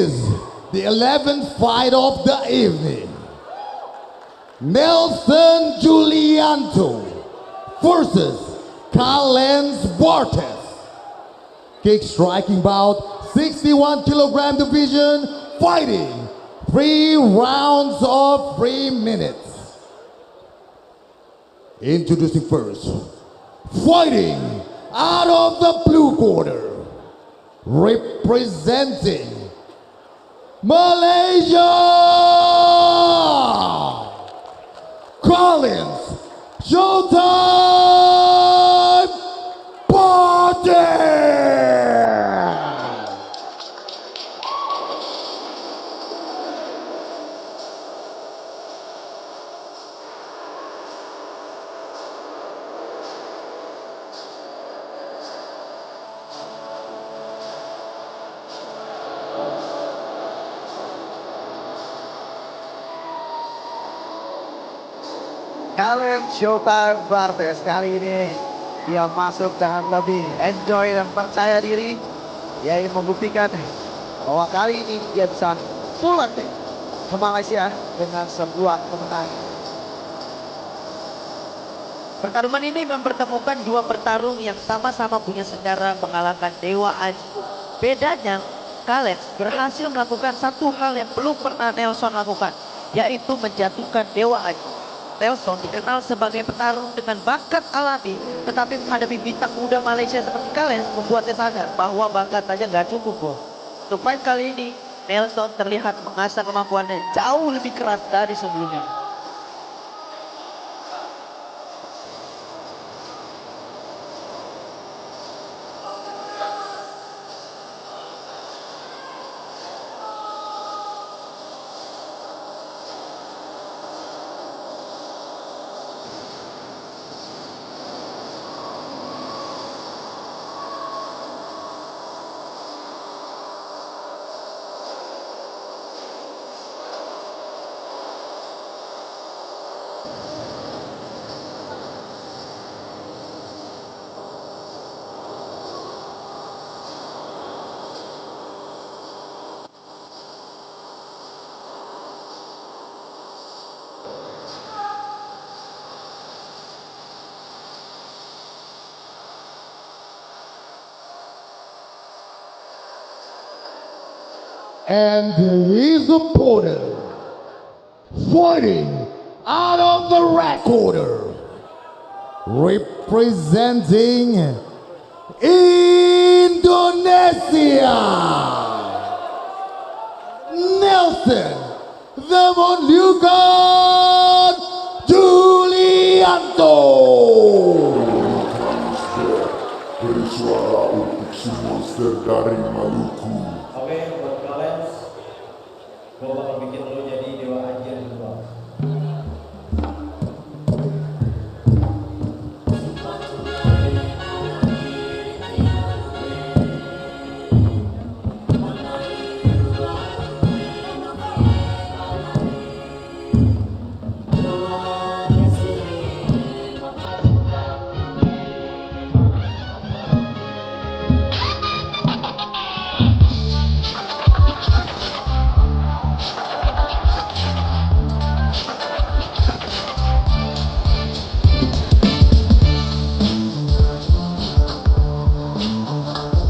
is the 11th fight of the evening. Nelson Julianto versus Kalens Bartes. Kick striking bout, 61 kilogram division, fighting 3 rounds of 3 minutes. Introducing first, fighting out of the blue corner, representing Malaysia, Collins Showtime Party! Kalian Showtime Bartes kali ini dia masuk dengan lebih enjoy dan percaya diri. Dia ingin membuktikan bahwa kali ini dia bisa pulang ke Malaysia dengan sebuah kemenangan. Pertarungan ini mempertemukan dua petarung yang sama-sama punya sejarah mengalahkan Dewa Aji. Bedanya, Kalen berhasil melakukan satu hal yang belum pernah Nelson lakukan, yaitu menjatuhkan Dewa Aji. Nelson dikenal sebagai petarung dengan bakat alami, tetapi menghadapi bintang muda Malaysia seperti Kalen membuatnya sadar bahwa bakat saja nggak cukup, bro. Untuk fight kali ini, Nelson terlihat mengasah kemampuannya jauh lebih keras dari sebelumnya. And his opponent, fighting out of the red corner, representing Indonesia, Nelson the Monlukan Julianto. Bersuara untuk si monster dari Maluku. Oke, buat kalian, gue bakal bikin lo jadi Dewa Aji yang kedua.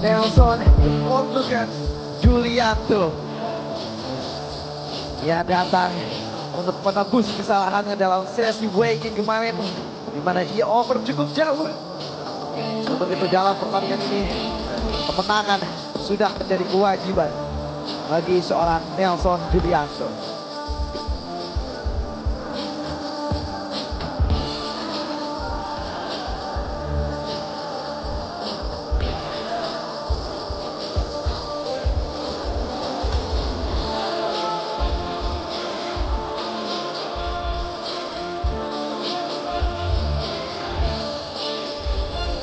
Nelson Monlukan Julianto. Ia datang untuk menebus kesalahannya dalam sesi weighing kemarin, di mana ia over cukup jauh. Untuk itu dalam pertandingan ini, kemenangan sudah menjadi kewajiban bagi seorang Nelson Julianto.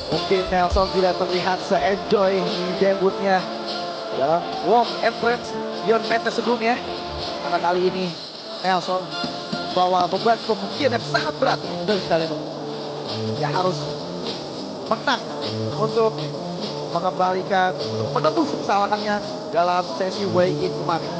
Mungkin Nelson tidak terlihat se-enjoy di debutnya dalam warm entrance Beyond Madness sebelumnya, karena kali ini Nelson bawa beban pembuktian yang sangat berat dari kalian. Dia harus menang untuk mengembalikan menembus kesalahannya dalam sesi weigh-in kemarin.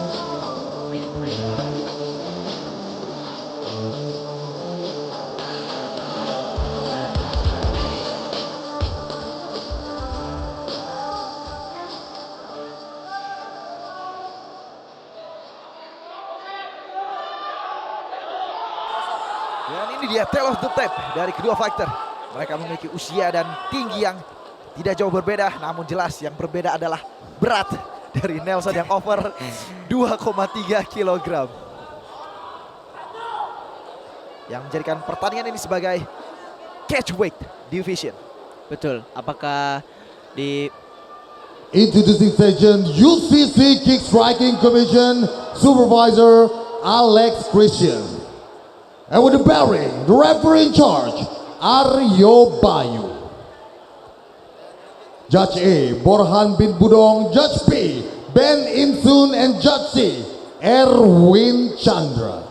Dan ini dia tale of the tape dari kedua fighter. Mereka memiliki usia dan tinggi yang tidak jauh berbeda, namun jelas yang berbeda adalah berat dari Nelson yang over 2,3 kg. Yang menjadikan pertandingan ini sebagai catchweight division. Betul. Apakah di Introducing session UCC Kick Striking Commission Supervisor Alex Christian. And with the bearing, the referee in charge, Aryo Bayu. Judge A, Borhan bin Budong. Judge B, Ben Insun. And Judge C, Erwin Chandra.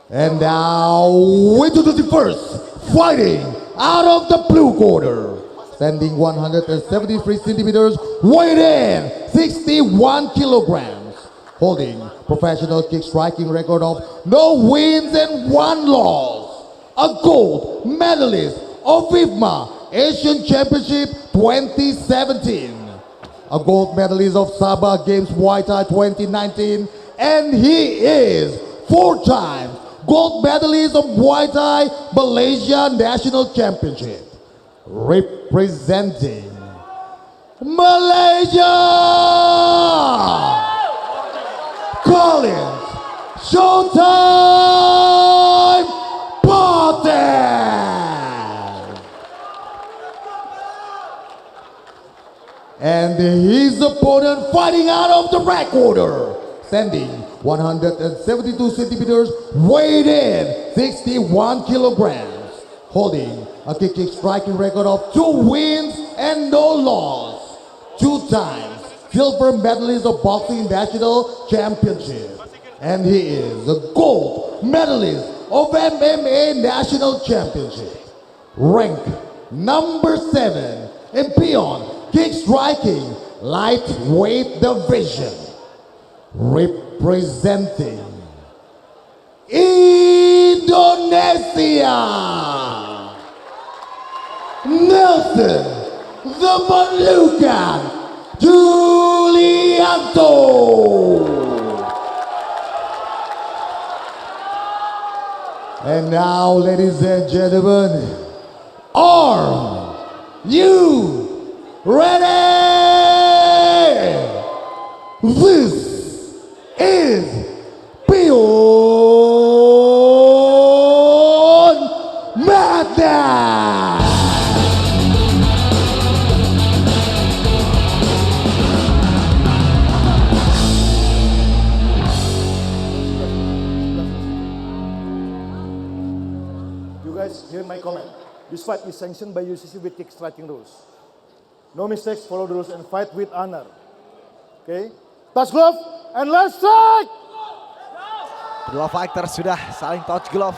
And now, introducing first, fighting out of the blue corner. Standing 173 centimeters, weight in 61 kilograms. Holding professional kick striking record of no wins and 1 loss. A gold medalist of IFMA Asian Championship 2017. A gold medalist of Sabah Games Muay Thai 2019. And he is 4 times gold medalist of Muay Thai Malaysia National Championship. Representing Malaysia, Collins Showtime Bartes. And his opponent fighting out of the red corner, standing 172 centimeters, weight in 61 kilograms, holding a kick striking record of 2 wins and no loss. 2 times silver medalist of Boxing National Championship. And he is a gold medalist of MMA National Championship. Rank number 7 in Beyond Kick Striking Lightweight Division. Representing Indonesia, Nelson the Malukan Julianto. And now, ladies and gentlemen, are you ready? This is Beyond Madness. You guys hear my comment. This fight is sanctioned by UCC with kick striking rules. No mistakes, follow the rules and fight with honor. Okay? Touch glove and let's strike! Kedua fighter sudah saling touch glove.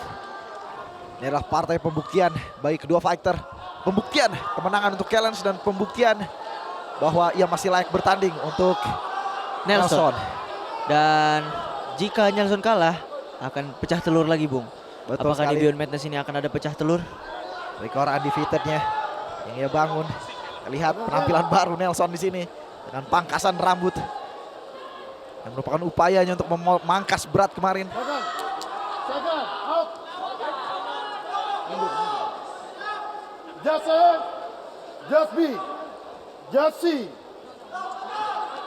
Ini adalah partai pembuktian bagi kedua fighter. Pembuktian kemenangan untuk Kellens dan pembuktian bahwa ia masih layak bertanding untuk Nelson. Dan jika Nelson kalah akan pecah telur lagi, Bung. Betul Apakah sekali. di Beyond Madness ini akan ada pecah telur? Rekor undefeatednya yang ia bangun. Lihat penampilan baru Nelson di sini dengan pangkasan rambut yang merupakan upayanya untuk memangkas berat kemarin. Second, out. Just A, just B, just C,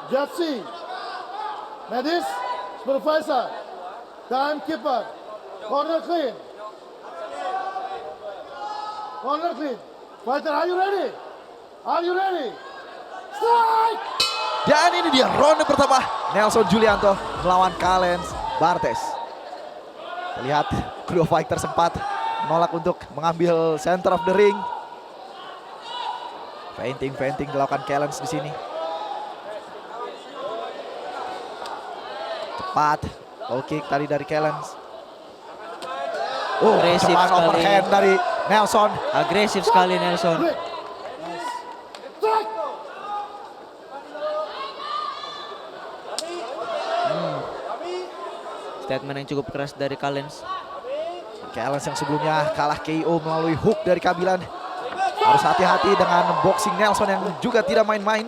just C. Medis, supervisor, timekeeper, corner clean. Corner clean. Fighter, are you ready? Are you ready? Strike! Dan ini dia ronde pertama Nelson Julianto melawan Collins Bartes. Lihat kedua fighter sempat menolak untuk mengambil center of the ring. Feinting dilakukan Collins di sini. Cepat low kick tadi dari Collins. Agresif Cepat sekali. overhand dari Nelson. Agresif sekali Nelson. Break. Statement yang cukup keras dari Callens. Callens yang sebelumnya kalah KO melalui hook dari Kabilan. Harus hati-hati dengan boxing Nelson yang juga tidak main-main.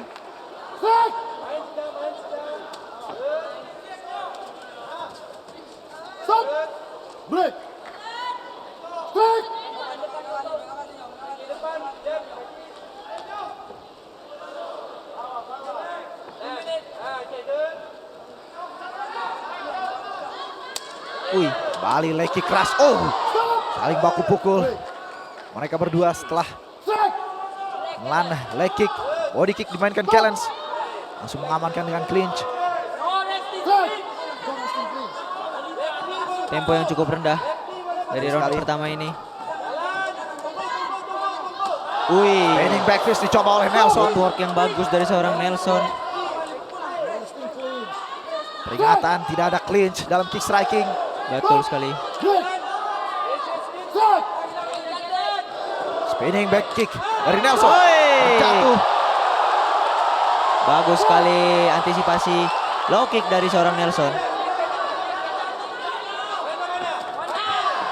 Stop! Break! Break! Wih, Bali leg kick keras. Oh, saling baku pukul. Mereka berdua setelah melan leg kick, body kick dimainkan Callens. Langsung mengamankan dengan clinch. Tempo yang cukup rendah dari ronde pertama ini. Wih, Spinning back fist dicoba oleh Nelson. footwork yang bagus dari seorang Nelson. Peringatan, tidak ada clinch dalam kick striking. Betul sekali. Spinning back kick dari Nelson. Woi. Jatuh. Bagus sekali antisipasi low kick dari seorang Nelson.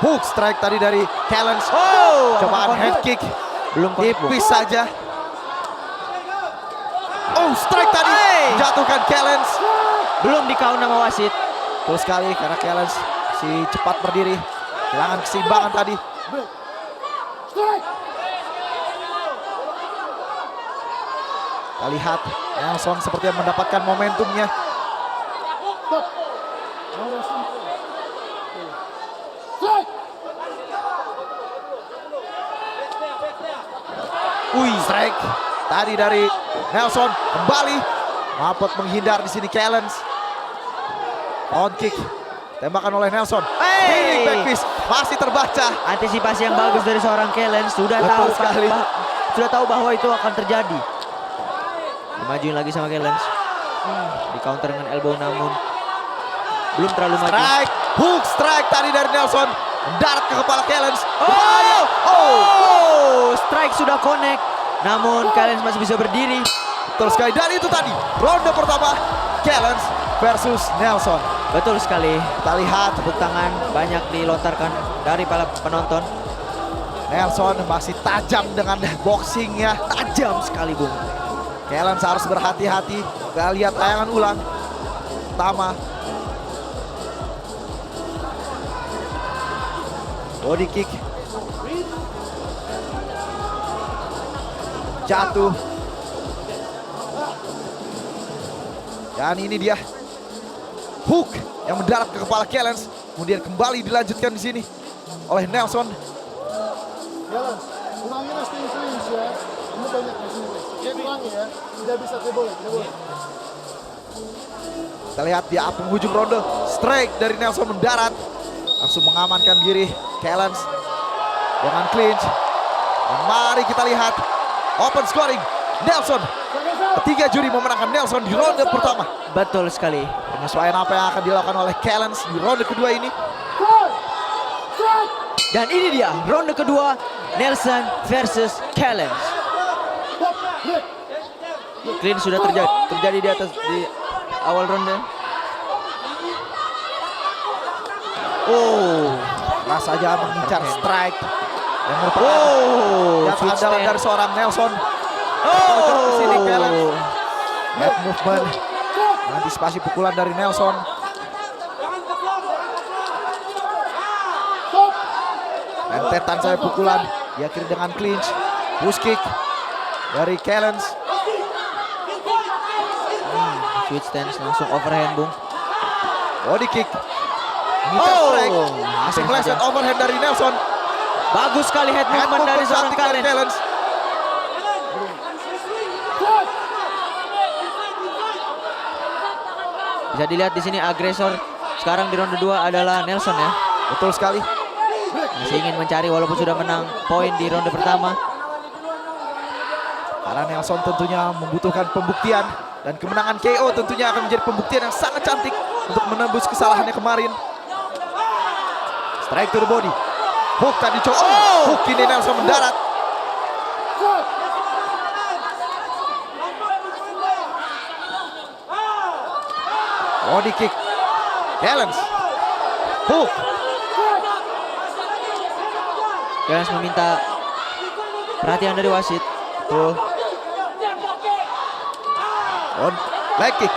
Hook strike tadi dari Callens. Oh, Cobaan apakah head kick. belum Tipis saja. Oh, strike tadi. Menjatuhkan Callens. belum di count nama wasit. Betul sekali karena Callens si cepat berdiri. Kehilangan keseimbangan tadi. Kita lihat Nelson seperti mendapatkan momentumnya. Wih, strike tadi dari Nelson kembali Mapot menghindar di sini Callens. Front kick tembakan oleh Nelson. Spinning back fist masih terbaca. Antisipasi yang bagus dari seorang Callens. Sudah Betul tahu sekali. sudah tahu bahwa itu akan terjadi. Dimajuin lagi sama Callens. Di counter dengan elbow namun belum terlalu maju. Strike, hook strike tadi dari Nelson mendarat ke kepala Callens. Strike sudah connect. Namun Callens masih bisa berdiri. Betul sekali, dan itu tadi ronde pertama Callens versus Nelson. Betul sekali. Kita lihat Tepuk tangan banyak dilontarkan dari para penonton. Nelson masih tajam dengan boxingnya. Tajam sekali, Bung. Callens harus berhati-hati. Kita lihat tayangan ulang pertama. Body kick. Jatuh. Dan ini dia hook yang mendarat ke kepala Callens. Kemudian kembali dilanjutkan di sini oleh Nelson. Jalan, kurangin nasting clinch ya. Ini banyak nasting clinch. Ya kurangi ya. Tidak bisa, tidak boleh, tidak boleh. Kita lihat di penghujung ronde, strike dari Nelson mendarat. Langsung mengamankan diri Callens dengan clinch. Dan mari kita lihat open scoring Nelson. Ketiga juri memenangkan Nelson di ronde pertama. Betul sekali. Penyesuaian apa yang akan dilakukan oleh Callens di ronde kedua ini? Dan ini dia ronde kedua Nelson versus Callens. Clean sudah terjadi di atas di awal ronde. Keras saja mengincar strike yang merupakan yang switch andalan stand. dari seorang Nelson. Di sini Callens. Head movement, antisipasi pukulan dari Nelson. Rentetan saya pukulan, diakhiri dengan clinch, push kick dari Callens. Switch stance langsung overhand, Bung. Body kick, mengincar strike, masih hampir meleset saja. overhand dari Nelson. Bagus sekali head Head movement dari movement seorang cantik dari Callens. Callens. Bisa dilihat di sini agresor sekarang di ronde 2 adalah Nelson ya. Betul sekali. Masih ingin mencari walaupun sudah menang poin di ronde pertama. Karena Nelson tentunya membutuhkan pembuktian. Dan kemenangan KO tentunya akan menjadi pembuktian yang sangat cantik untuk menembus kesalahannya kemarin. Strike to the body. Hook tadi coba. Hook ini Nelson mendarat. Body kick. Callens. Hook. Kalens meminta perhatian dari wasit. Tuh. On leg kick.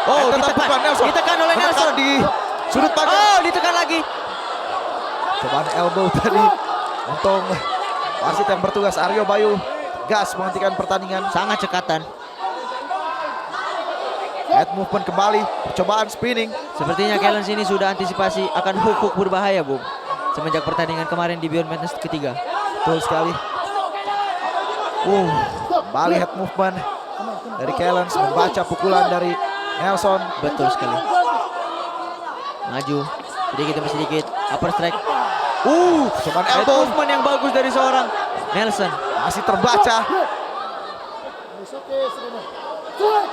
Oh, Tetap ditekan. bukan Nelson. Ditekan oleh Menekan Nelson. di sudut pagar. Oh, ditekan lagi. Cobaan elbow tadi. Untung wasit yang bertugas Aryo Bayu gas menghentikan pertandingan. Sangat cekatan. Head movement kembali. Percobaan spinning. Sepertinya Kalens ini sudah antisipasi akan hook berbahaya, Bung. Semenjak pertandingan kemarin di Beyond Madness ketiga. Betul sekali. Kembali head movement dari Kalens, membaca pukulan dari Nelson. Betul sekali. Maju sedikit demi sedikit. Upper strike. Cobaan Head elbow movement yang bagus dari seorang Nelson. masih terbaca. It's okay, Serena. Strike!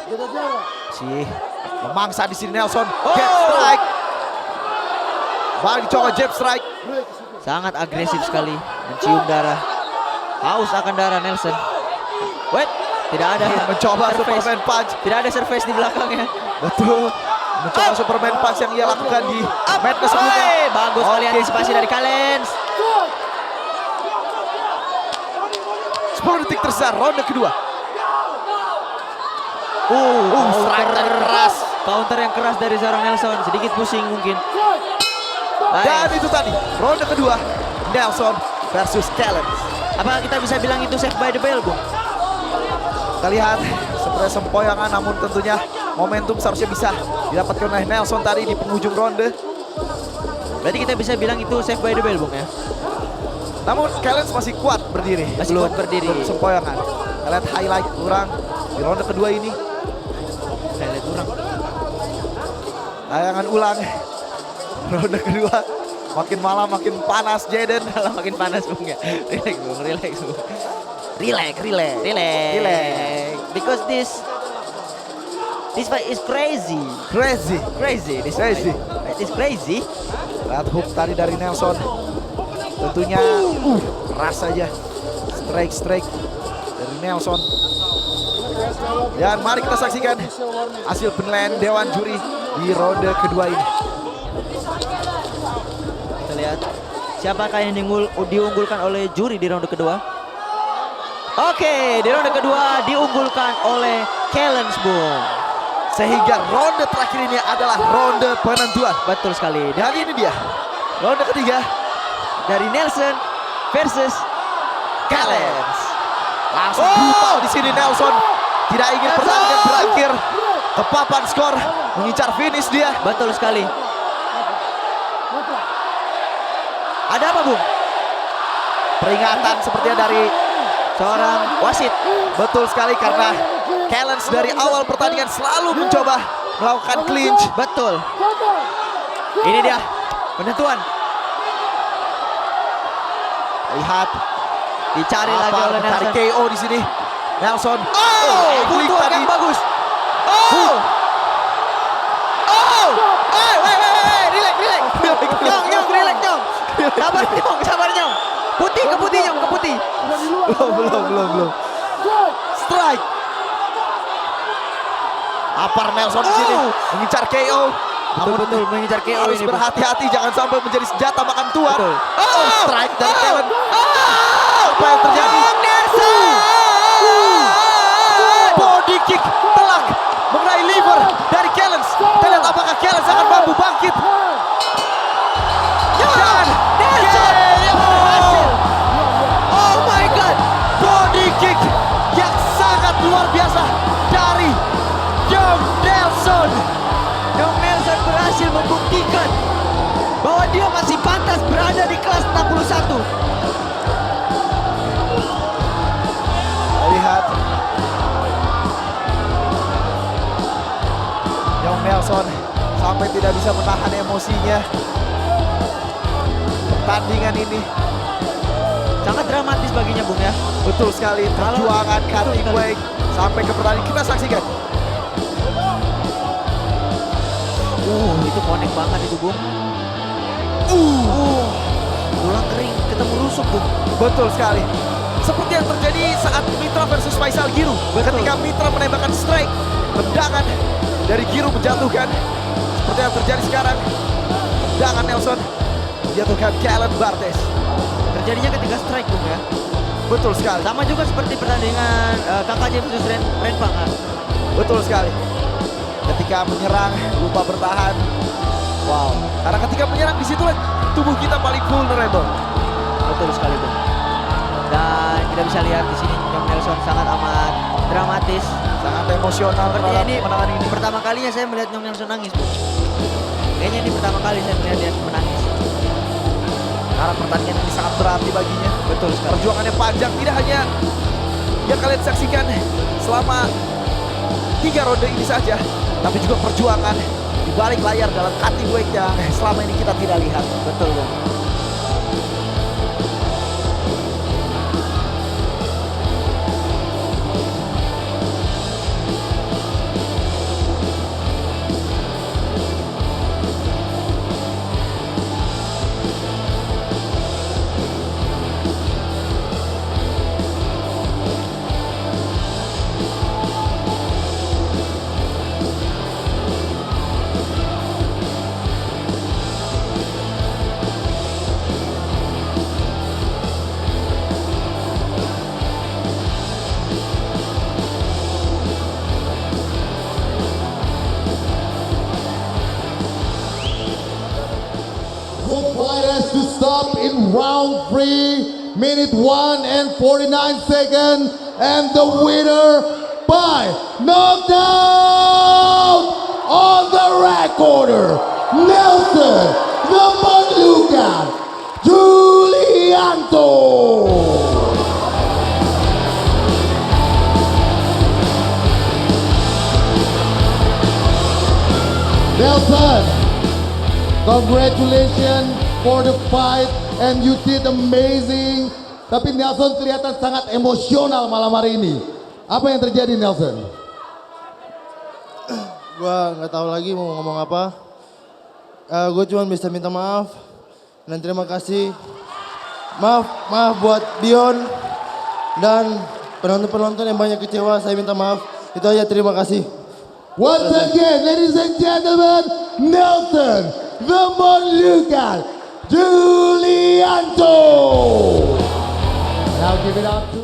Jaga jarak. Si memangsa di sini Nelson. Jab strike. Balik coba jab strike. Break, it's okay. Sangat agresif sekali. Mencium darah. Haus akan darah Nelson. Wait, tidak ada Mencoba surface. Superman punch. Tidak ada surface di belakangnya. Betul. Mencoba Superman punch yang ia lakukan di Madness sebelumnya. Hey, bagus sekali Oke. antisipasi dari Kalens. 10 detik tersisa ronde kedua. Strike tadi keras. Counter yang keras dari seorang Nelson. Sedikit pusing mungkin. Dan Baik. itu tadi ronde kedua Nelson versus Kalens. Apakah kita bisa bilang itu save by the bell, Bung? Kita lihat seperti sempoyangan, namun tentunya momentum seharusnya bisa didapatkan oleh Nelson tadi di penghujung ronde. Berarti kita bisa bilang itu save by the bell, Bung ya? Namun Kalens masih kuat berdiri. Masih kuat berdiri. Belum sempoyangan. Kita lihat highlight kurang di ronde kedua ini. Highlight kurang. Tayangan ulang ronde kedua. Makin malam makin panas Jaden. Kalau makin panas, Bung ya. Relax, Bung. Relax, Bung. Relax. Relax. Because this fight is crazy. Crazy. This Crazy. fight is crazy. Lihat hook tadi dari Nelson. Tentunya keras saja. Strike dari Nelson. Dan mari kita saksikan hasil penilaian Dewan Juri di ronde kedua ini. Kita lihat siapakah yang diunggulkan oleh juri di ronde kedua. Oke, di ronde kedua diunggulkan oleh Kalens, Bung. Sehingga ronde terakhir ini adalah ronde penentuan. Betul sekali. Dan ini dia ronde ketiga Dari Nelson versus Kalens. Langsung brutal di sini Nelson. Tidak ingin pertandingan berakhir ke papan skor, mengincar finish dia. Betul sekali. Ada apa, Bung? Peringatan sepertinya dari Seorang wasit. betul sekali karena Kalens dari awal pertandingan selalu mencoba melakukan clinch. Betul. Ini dia penentuan. Lihat Dicari lagi oleh mencari Nelson. KO di sini. Nelson. Butuh klik tadi. yang bagus. Relax. Nyong, relax, Nyong. Sabar, Nyong. Putih ke putih, Nyong, ke putih. Belum. Strike. Apar Nelson di sini mengincar KO. Betul, mengincar KO Harus ini, Bung. berhati-hati jangan sampai menjadi senjata makan tuan. Betul. Strike dari Kalens. Apa yang terjadi? Body kick telak mengenai liver dari Kalens. Kita lihat apakah Kalens akan mampu bangkit. Dan Nelson berhasil. Oh my God. body kick yang sangat luar biasa dari Young Nelson. Young Nelson berhasil membuktikan bahwa dia masih pantas berada di kelas 61. Lihat Young Nelson sampai tidak bisa menahan emosinya. Pertandingan ini Sangat dramatis baginya, Bung ya. betul sekali perjuangan cutting weight sampai ke pertandingan kita saksikan. Itu connect banget itu, Bung. Tulang kering ketemu rusuk, Bung. Betul sekali. Seperti yang terjadi saat Mitra versus Faisal Giru. Ketika Mitra menembakkan strike, tendangan dari Giru menjatuhkan. Seperti yang terjadi sekarang. Tendangan Nelson menjatuhkan Caleb Bartes. Terjadinya ketika strike Bung ya. Betul sekali. Sama juga seperti pertandingan KKJ versus Renpang kan. Betul sekali. Ketika menyerang lupa bertahan. Wow. Karena ketika menyerang disitulah tubuh kita paling vulnerable. Betul sekali Bung. Dan kita bisa lihat di sini Nyong Nelson sangat amat dramatis. Sangat emosional Sepertinya terhadap ini kemenangan ini. pertama kalinya saya melihat Nyong Nelson nangis Bung. Kayaknya ini pertama kali saya melihat dia menangis. Karena pertandingan ini sangat berarti baginya. Betul sekali. Perjuangannya panjang, tidak hanya yang kalian saksikan selama 3 ronde ini saja, tapi juga perjuangan di balik layar dalam cutting weight yang selama ini kita tidak lihat. Betul Bung. The fight has to stop in round 3, minute 1 and 49 seconds, and the winner by knockout on the recorder, Nelson the Malukan Julianto. Nelson, congratulations for the fight and you did amazing. Tapi Nelson kelihatan sangat emosional malam hari ini. Apa yang terjadi Nelson? Gua nggak tahu lagi mau ngomong apa. Gue cuma bisa minta maaf dan terima kasih. Maaf buat Dion dan penonton-penonton yang banyak kecewa. Saya minta maaf. Itu aja, terima kasih. Once again, ladies and gentlemen, Nelson the Malukan Julianto. Now give it up to